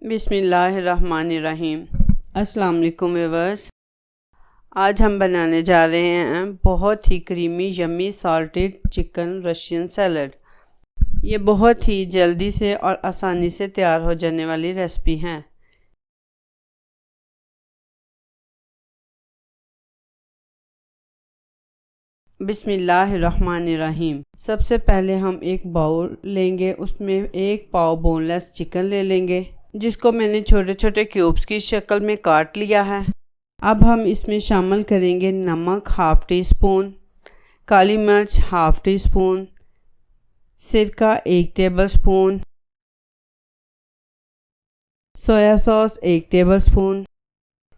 बिस्मिल्लाहिर्रहमानिर्रहीम। अस्सलाम वालेकुम व्यूअर्स। आज हम बनाने जा रहे हैं बहुत ही creamy yummy salted chicken Russian salad. ये बहुत ही जल्दी से और आसानी से तैयार हो जाने वाली रेसिपी है। बिस्मिल्लाहिर्रहमानिर्रहीम। सबसे पहले हम एक बाउल लेंगे, उसमें एक पाव बोनलेस चिकन ले लेंगे जिसको मैंने छोटे छोटे क्यूब्स की शक्ल में काट लिया है। अब हम इसमें शामिल करेंगे नमक हाफ़ टी स्पून, काली मिर्च हाफ़ टी स्पून, सिरका 1 table spoon, soya sauce 1 table spoon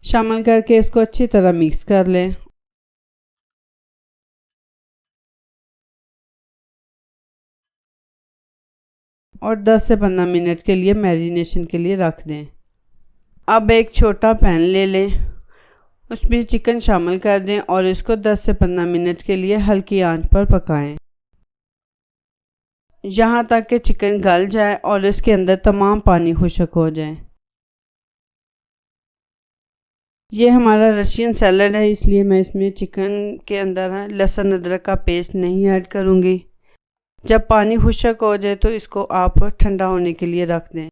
शामिल करके इसको अच्छी तरह मिक्स कर लें। और 10 से 15 मिनट के लिए मैरिनेशन के लिए रख दें। अब एक छोटा पैन ले लें, उसमें चिकन शामिल कर दें और इसको 10 से 15 मिनट के लिए हल्की आंच पर पकाएं, यहाँ तक कि चिकन गल जाए और इसके अंदर तमाम पानी खुश्क हो जाए। ये हमारा रशियन सैलड है, इसलिए मैं इसमें चिकन के अंदर लहसुन अदरक का पेस्ट नहीं ऐड करूँगी। जब पानी खुश्क हो जाए तो इसको आप ठंडा होने के लिए रख दें।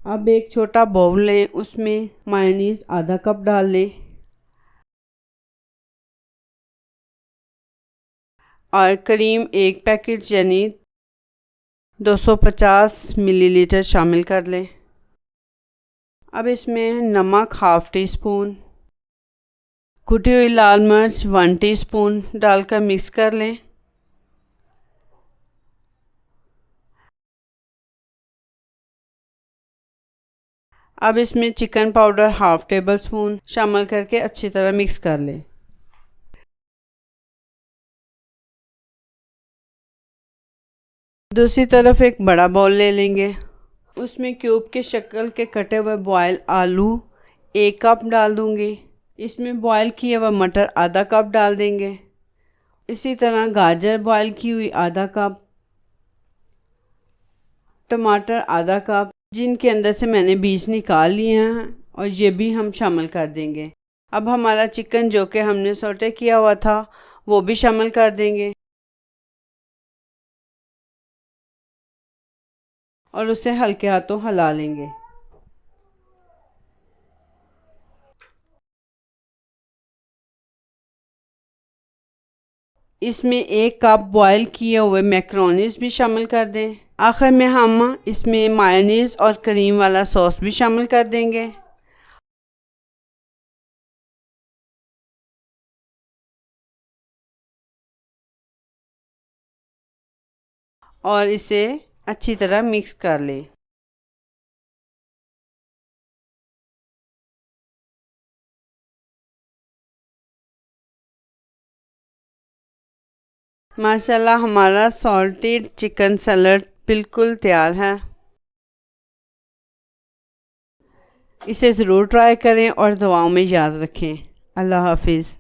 अब एक छोटा बाउल लें, उसमें मायोनीज़ आधा कप डाल लें और क्रीम 1 पैकेट यानी 250 मिलीलीटर शामिल कर लें। अब इसमें नमक हाफ़ टी स्पून, कुटी हुई लाल मिर्च 1 टीस्पून डालकर मिक्स कर लें। अब इसमें chicken powder half table spoon शामिल करके अच्छी तरह मिक्स कर लें। दूसरी तरफ एक बड़ा बाउल ले लेंगे, उसमें क्यूब के शक्ल के कटे हुए बॉयल आलू 1 कप डाल दूंगी। इसमें बॉयल किए हुए मटर आधा कप डाल देंगे। इसी तरह गाजर बॉयल की हुई आधा कप, टमाटर आधा कप जिनके अंदर से मैंने बीज निकाल लिए हैं, और ये भी हम शामिल कर देंगे। अब हमारा चिकन जो कि हमने सौटे किया हुआ था वो भी शामिल कर देंगे और उसे हल्के हाथों हिला लेंगे। इसमें 1 कप बॉयल किए हुए मैक्रोनीज भी शामिल कर दें। आखिर में हम इसमें मायोनीज़ और क्रीम वाला सॉस भी शामिल कर देंगे और इसे अच्छी तरह मिक्स कर लें। माशाल्लाह हमारा सॉल्टेड चिकन सैलड बिल्कुल तैयार है। इसे ज़रूर ट्राई करें और दुआओं में याद रखें। अल्लाह हाफिज़।